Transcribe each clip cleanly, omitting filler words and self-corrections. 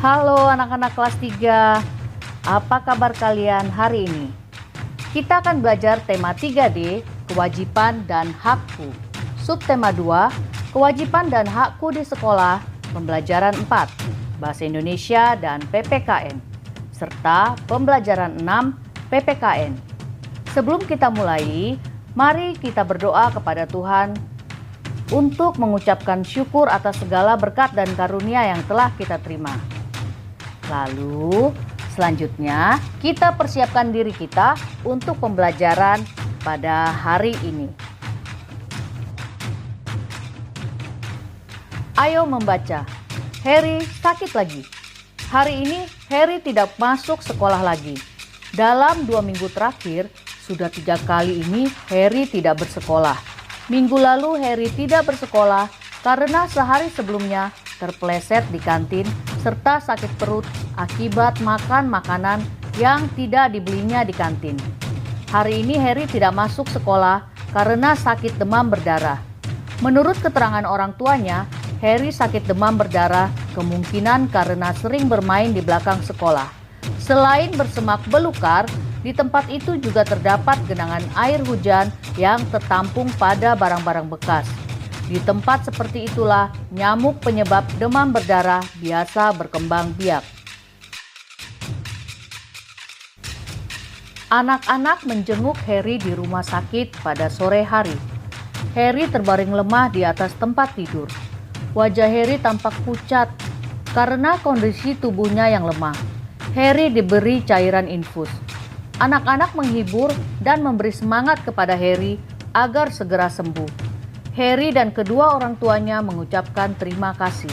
Halo anak-anak kelas 3, apa kabar kalian hari ini? Kita akan belajar tema 3D, kewajiban dan hakku. Subtema 2, kewajiban dan hakku di sekolah, pembelajaran 4, Bahasa Indonesia dan PPKN, serta pembelajaran 6, PPKN. Sebelum kita mulai, mari kita berdoa kepada Tuhan untuk mengucapkan syukur atas segala berkat dan karunia yang telah kita terima. Lalu, selanjutnya kita persiapkan diri kita untuk pembelajaran pada hari ini. Ayo membaca. Harry sakit lagi. Hari ini Harry tidak masuk sekolah lagi. Dalam 2 minggu terakhir, sudah 3 kali ini Harry tidak bersekolah. Minggu lalu Harry tidak bersekolah karena sehari sebelumnya terpeleset di kantin serta sakit perut akibat makan makanan yang tidak dibelinya di kantin. Hari ini Harry tidak masuk sekolah karena sakit demam berdarah. Menurut keterangan orang tuanya, Harry sakit demam berdarah kemungkinan karena sering bermain di belakang sekolah. Selain bersemak belukar, di tempat itu juga terdapat genangan air hujan yang tertampung pada barang-barang bekas. Di tempat seperti itulah nyamuk penyebab demam berdarah biasa berkembang biak. Anak-anak menjenguk Harry di rumah sakit pada sore hari. Harry terbaring lemah di atas tempat tidur. Wajah Harry tampak pucat karena kondisi tubuhnya yang lemah. Harry diberi cairan infus. Anak-anak menghibur dan memberi semangat kepada Harry agar segera sembuh. Harry dan kedua orang tuanya mengucapkan terima kasih.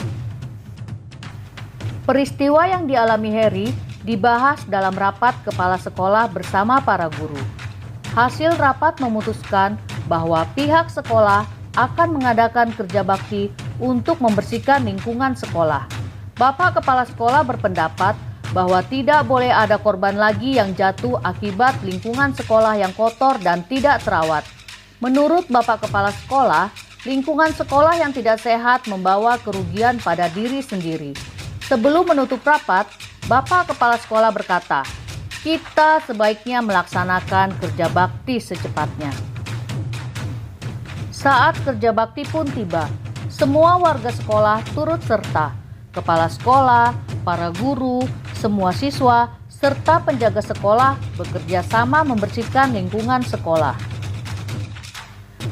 Peristiwa yang dialami Harry dibahas dalam rapat kepala sekolah bersama para guru. Hasil rapat memutuskan bahwa pihak sekolah akan mengadakan kerja bakti untuk membersihkan lingkungan sekolah. Bapak kepala sekolah berpendapat bahwa tidak boleh ada korban lagi yang jatuh akibat lingkungan sekolah yang kotor dan tidak terawat. Menurut Bapak Kepala Sekolah, lingkungan sekolah yang tidak sehat membawa kerugian pada diri sendiri. Sebelum menutup rapat, Bapak Kepala Sekolah berkata, "Kita sebaiknya melaksanakan kerja bakti secepatnya." Saat kerja bakti pun tiba, semua warga sekolah turut serta. Kepala sekolah, para guru, semua siswa, serta penjaga sekolah bekerja sama membersihkan lingkungan sekolah.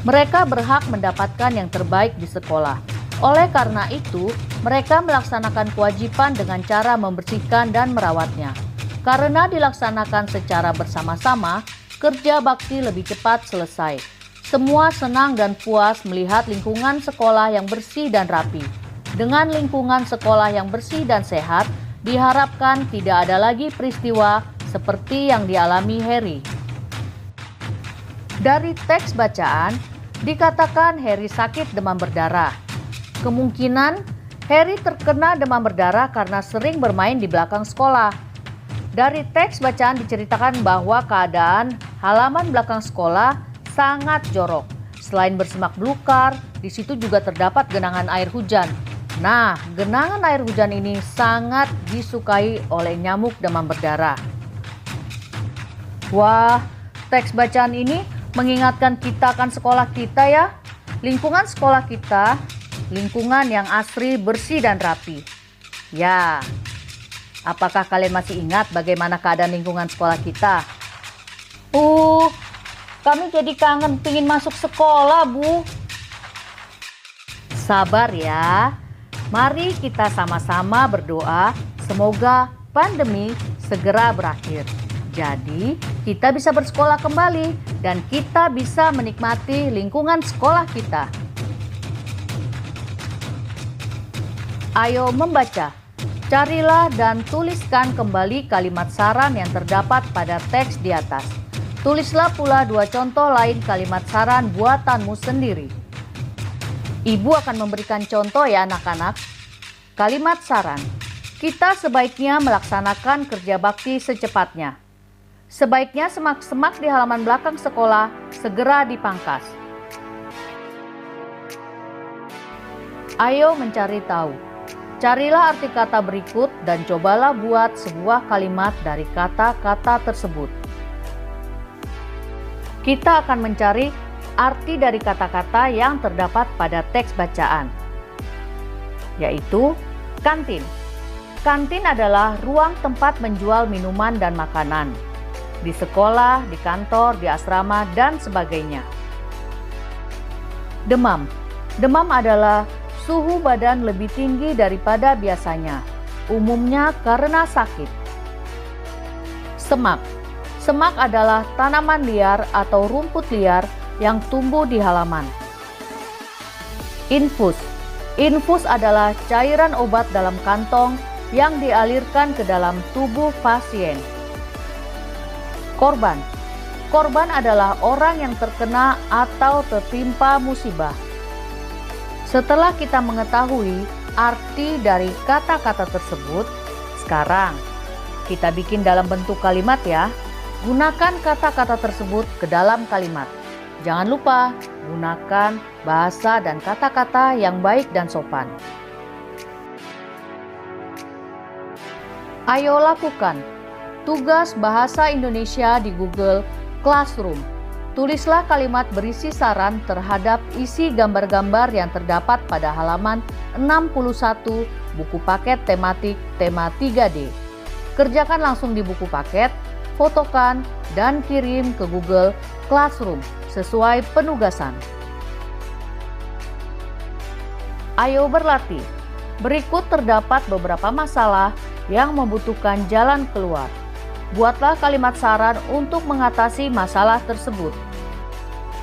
Mereka berhak mendapatkan yang terbaik di sekolah. Oleh karena itu, mereka melaksanakan kewajiban dengan cara membersihkan dan merawatnya. Karena dilaksanakan secara bersama-sama, kerja bakti lebih cepat selesai. Semua senang dan puas melihat lingkungan sekolah yang bersih dan rapi. Dengan lingkungan sekolah yang bersih dan sehat, diharapkan tidak ada lagi peristiwa seperti yang dialami Harry. Dari teks bacaan, dikatakan Harry sakit demam berdarah. Kemungkinan Harry terkena demam berdarah karena sering bermain di belakang sekolah. Dari teks bacaan diceritakan bahwa keadaan halaman belakang sekolah sangat jorok. Selain bersemak belukar, di situ juga terdapat genangan air hujan. Nah, genangan air hujan ini sangat disukai oleh nyamuk demam berdarah. Wah, teks bacaan ini mengingatkan kita akan sekolah kita ya. Lingkungan sekolah kita, lingkungan yang asri, bersih dan rapi. Ya, apakah kalian masih ingat bagaimana keadaan lingkungan sekolah kita? Kami jadi kangen pengen masuk sekolah, Bu. Sabar ya. Mari kita sama-sama berdoa semoga pandemi segera berakhir. Jadi, kita bisa bersekolah kembali dan kita bisa menikmati lingkungan sekolah kita. Ayo membaca. Carilah dan tuliskan kembali kalimat saran yang terdapat pada teks di atas. Tulislah pula 2 contoh lain kalimat saran buatanmu sendiri. Ibu akan memberikan contoh ya anak-anak. Kalimat saran. Kita sebaiknya melaksanakan kerja bakti secepatnya. Sebaiknya semak-semak di halaman belakang sekolah segera dipangkas. Ayo mencari tahu. Carilah arti kata berikut dan cobalah buat sebuah kalimat dari kata-kata tersebut. Kita akan mencari arti dari kata-kata yang terdapat pada teks bacaan, yaitu kantin. Kantin adalah ruang tempat menjual minuman dan makanan di sekolah, di kantor, di asrama, dan sebagainya. Demam. Demam adalah suhu badan lebih tinggi daripada biasanya, umumnya karena sakit. Semak. Semak adalah tanaman liar atau rumput liar yang tumbuh di halaman. Infus. Infus adalah cairan obat dalam kantong yang dialirkan ke dalam tubuh pasien. Korban. Korban adalah orang yang terkena atau tertimpa musibah. Setelah kita mengetahui arti dari kata-kata tersebut, sekarang kita bikin dalam bentuk kalimat ya. Gunakan kata-kata tersebut ke dalam kalimat. Jangan lupa gunakan bahasa dan kata-kata yang baik dan sopan. Ayo lakukan tugas bahasa Indonesia di Google Classroom. Tulislah kalimat berisi saran terhadap isi gambar-gambar yang terdapat pada halaman 61 buku paket tematik tema 3D. Kerjakan langsung di buku paket, fotokan, dan kirim ke Google Classroom sesuai penugasan. Ayo berlatih. Berikut terdapat beberapa masalah yang membutuhkan jalan keluar. Buatlah kalimat saran untuk mengatasi masalah tersebut.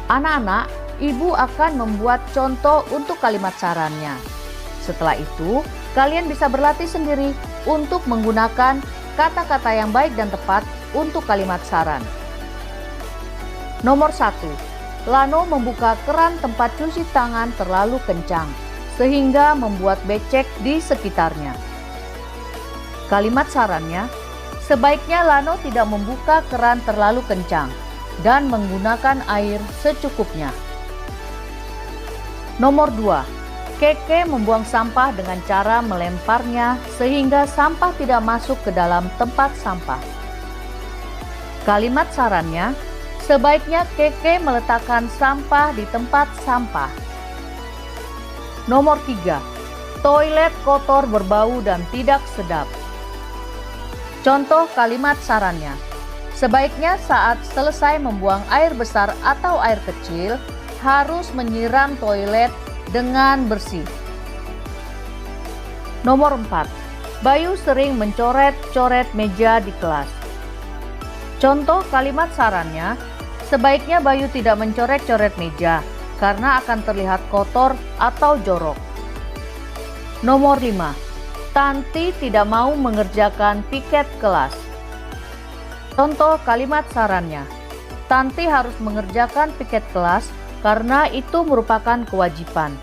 Anak-anak, ibu akan membuat contoh untuk kalimat sarannya. Setelah itu, kalian bisa berlatih sendiri untuk menggunakan kata-kata yang baik dan tepat untuk kalimat saran. Nomor 1. Lano membuka keran tempat cuci tangan terlalu kencang, sehingga membuat becek di sekitarnya. Kalimat sarannya, sebaiknya Lano tidak membuka keran terlalu kencang dan menggunakan air secukupnya. Nomor 2. Keke membuang sampah dengan cara melemparnya sehingga sampah tidak masuk ke dalam tempat sampah. Kalimat sarannya, sebaiknya Keke meletakkan sampah di tempat sampah. Nomor 3. Toilet kotor, berbau, dan tidak sedap. Contoh kalimat sarannya, sebaiknya saat selesai membuang air besar atau air kecil, harus menyiram toilet dengan bersih. Nomor 4. Bayu sering mencoret-coret meja di kelas. Contoh kalimat sarannya, sebaiknya Bayu tidak mencoret-coret meja karena akan terlihat kotor atau jorok. Nomor 5. Tanti tidak mau mengerjakan piket kelas. Contoh kalimat sarannya, Tanti harus mengerjakan piket kelas karena itu merupakan kewajiban.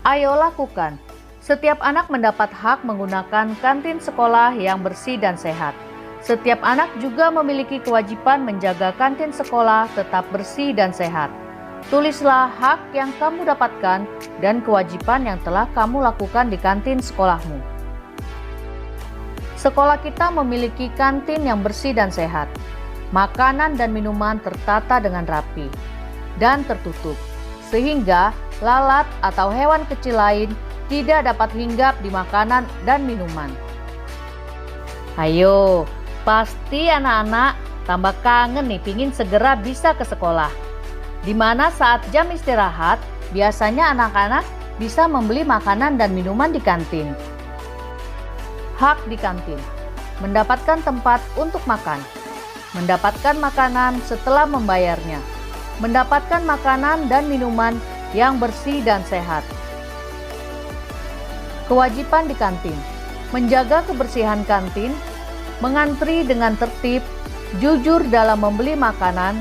Ayo lakukan. Setiap anak mendapat hak menggunakan kantin sekolah yang bersih dan sehat. Setiap anak juga memiliki kewajiban menjaga kantin sekolah tetap bersih dan sehat. Tulislah hak yang kamu dapatkan dan kewajiban yang telah kamu lakukan di kantin sekolahmu. Sekolah kita memiliki kantin yang bersih dan sehat. Makanan dan minuman tertata dengan rapi dan tertutup, sehingga lalat atau hewan kecil lain tidak dapat hinggap di makanan dan minuman. Ayo, pasti anak-anak tambah kangen nih, pingin segera bisa ke sekolah. Di mana saat jam istirahat, biasanya anak-anak bisa membeli makanan dan minuman di kantin. Hak di kantin, mendapatkan tempat untuk makan, mendapatkan makanan setelah membayarnya, mendapatkan makanan dan minuman yang bersih dan sehat. Kewajiban di kantin, menjaga kebersihan kantin, mengantri dengan tertib, jujur dalam membeli makanan,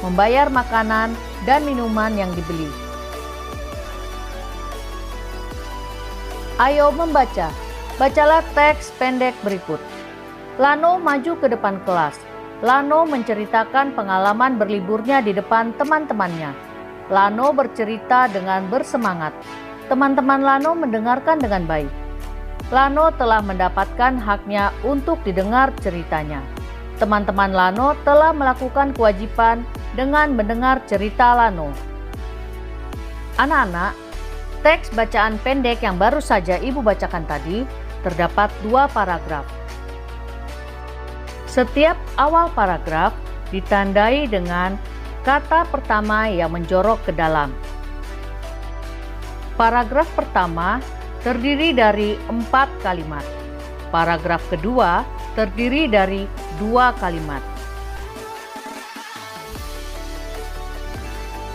membayar makanan dan minuman yang dibeli. Ayo membaca. Bacalah teks pendek berikut. Lano maju ke depan kelas. Lano menceritakan pengalaman berliburnya di depan teman-temannya. Lano bercerita dengan bersemangat. Teman-teman Lano mendengarkan dengan baik. Lano telah mendapatkan haknya untuk didengar ceritanya. Teman-teman Lano telah melakukan kewajiban dengan mendengar cerita Lano. Anak-anak, teks bacaan pendek yang baru saja Ibu bacakan tadi terdapat 2 paragraf. Setiap awal paragraf ditandai dengan kata pertama yang menjorok ke dalam. Paragraf pertama terdiri dari 4 kalimat. Paragraf kedua terdiri dari 2 kalimat.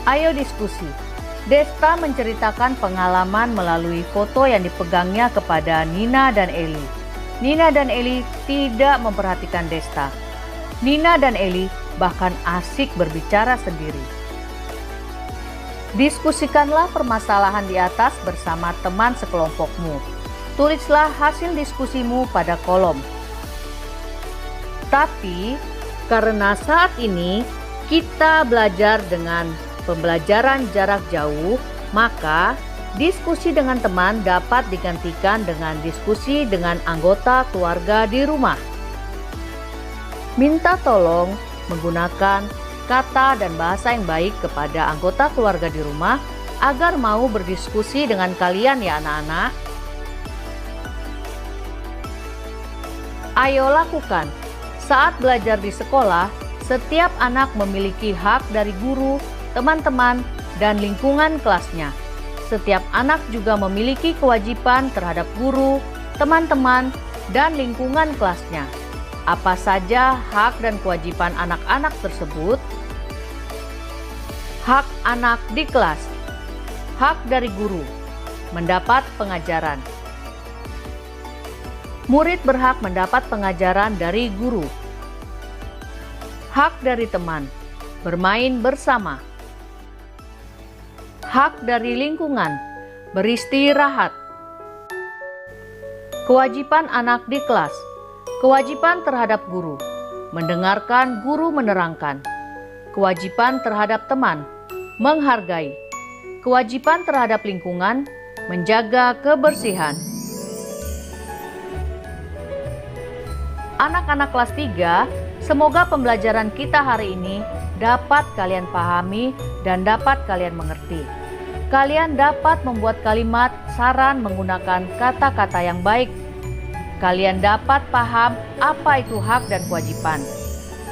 Ayo diskusi. Desta menceritakan pengalaman melalui foto yang dipegangnya kepada Nina dan Eli. Nina dan Eli tidak memperhatikan Desta. Nina dan Eli bahkan asik berbicara sendiri. Diskusikanlah permasalahan di atas bersama teman sekelompokmu. Tulislah hasil diskusimu pada kolom. Tapi, karena saat ini kita belajar dengan pembelajaran jarak jauh, maka diskusi dengan teman dapat digantikan dengan diskusi dengan anggota keluarga di rumah. Minta tolong menggunakan kata dan bahasa yang baik kepada anggota keluarga di rumah agar mau berdiskusi dengan kalian ya anak-anak. Ayo lakukan. Saat belajar di sekolah, setiap anak memiliki hak dari guru, teman-teman, dan lingkungan kelasnya. Setiap anak juga memiliki kewajiban terhadap guru, teman-teman, dan lingkungan kelasnya. Apa saja hak dan kewajiban anak-anak tersebut? Hak anak di kelas. Hak dari guru. Mendapat pengajaran. Murid berhak mendapat pengajaran dari guru. Hak dari teman. Bermain bersama. Hak dari lingkungan. Beristirahat. Kewajiban anak di kelas. Kewajiban terhadap guru, mendengarkan guru menerangkan. Kewajiban terhadap teman, menghargai. Kewajiban terhadap lingkungan, menjaga kebersihan. Anak-anak kelas 3, semoga pembelajaran kita hari ini dapat kalian pahami dan dapat kalian mengerti. Kalian dapat membuat kalimat saran menggunakan kata-kata yang baik. Kalian dapat paham apa itu hak dan kewajiban.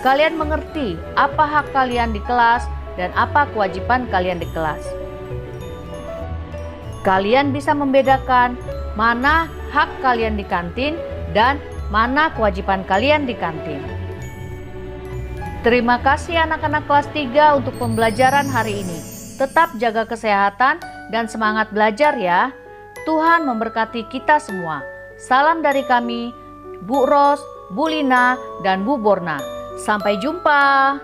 Kalian mengerti apa hak kalian di kelas dan apa kewajiban kalian di kelas. Kalian bisa membedakan mana hak kalian di kantin dan mana kewajiban kalian di kantin. Terima kasih anak-anak kelas 3 untuk pembelajaran hari ini. Tetap jaga kesehatan dan semangat belajar ya. Tuhan memberkati kita semua. Salam dari kami, Bu Ros, Bu Lina, dan Bu Borna. Sampai jumpa.